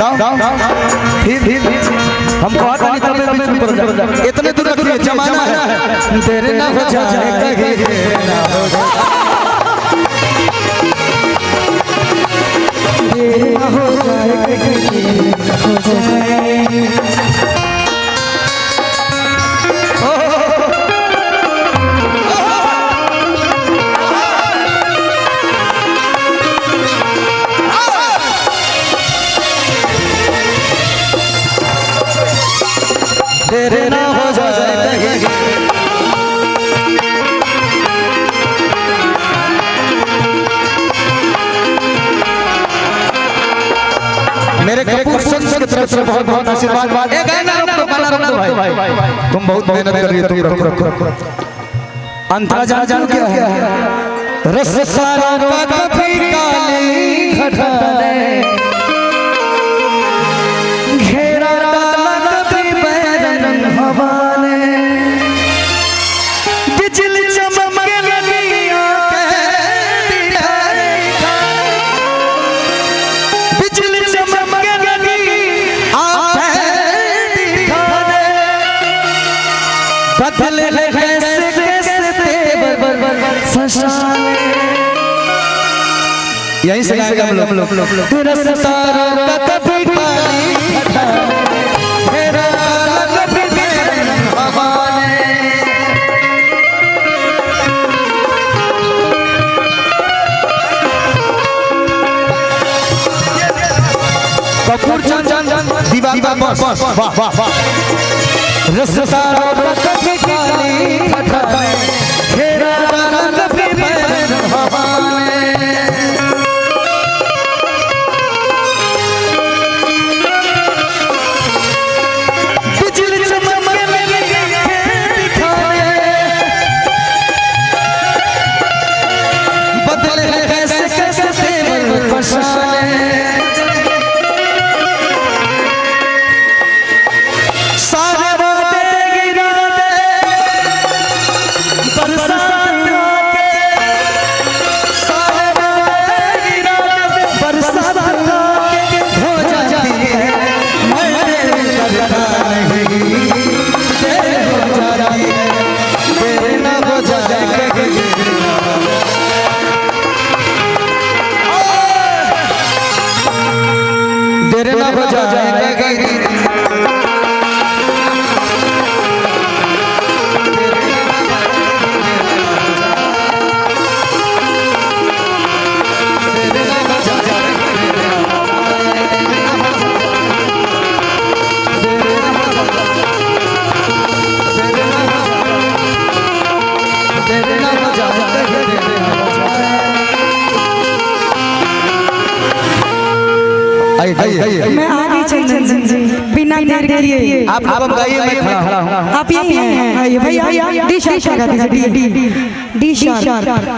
फिर हम कहत नहीं तबे बीच में पड़ जा। इतने दूर रखिए, जमाना है तेरे ना हो जाए कहीं ना हो जाए, तेरे ना हो जाए कहीं ना हो जाए। तेरे ना हो जाए कहीं। मेरे कपूर संस की तरफ से बहुत बहुत आशीर्वाद। एक गाना रोक दो भाई, तुम बहुत मेहनत कर रही हो, तुम रखो। अंतरा जान क्या है? रस सारा का कभी काली घटाने घेरा डाला कभी बैरन हवा ने, बिजली चमके लगिया के दिखा, बिजली चमके लगी आंखें दिखाने, बदले कैसे कैसे तेवर फसाने। यहीं से गाएगा हम लोग। रस तारा का कभी काली घटाने घेरा डाला कभी बैरन हवा ने। कपूर जान दीवाना बस वाह वाह वाह। रस तारा का कभी काली घटाने घेरा डाला कभी बैरन हवा ने। बिजली चमके लगी दिखाने, बदले कैसे कैसे तेवर फसाने। सारे वादे गिरा दे बरसात आके, सारे वादे गिरा दे बरसात आके हो जाती है, मैं तेरे करता नहीं, तेरे हो जाती है, तेरे ना हो जाए कहीं। तेरे ना हो जाए कहीं। मैं आ गई चंदन जी, बिना देर किए आप लोग गाइए, मैं खड़ा हूँ। आप यही हैं भैया। D sharp D sharp.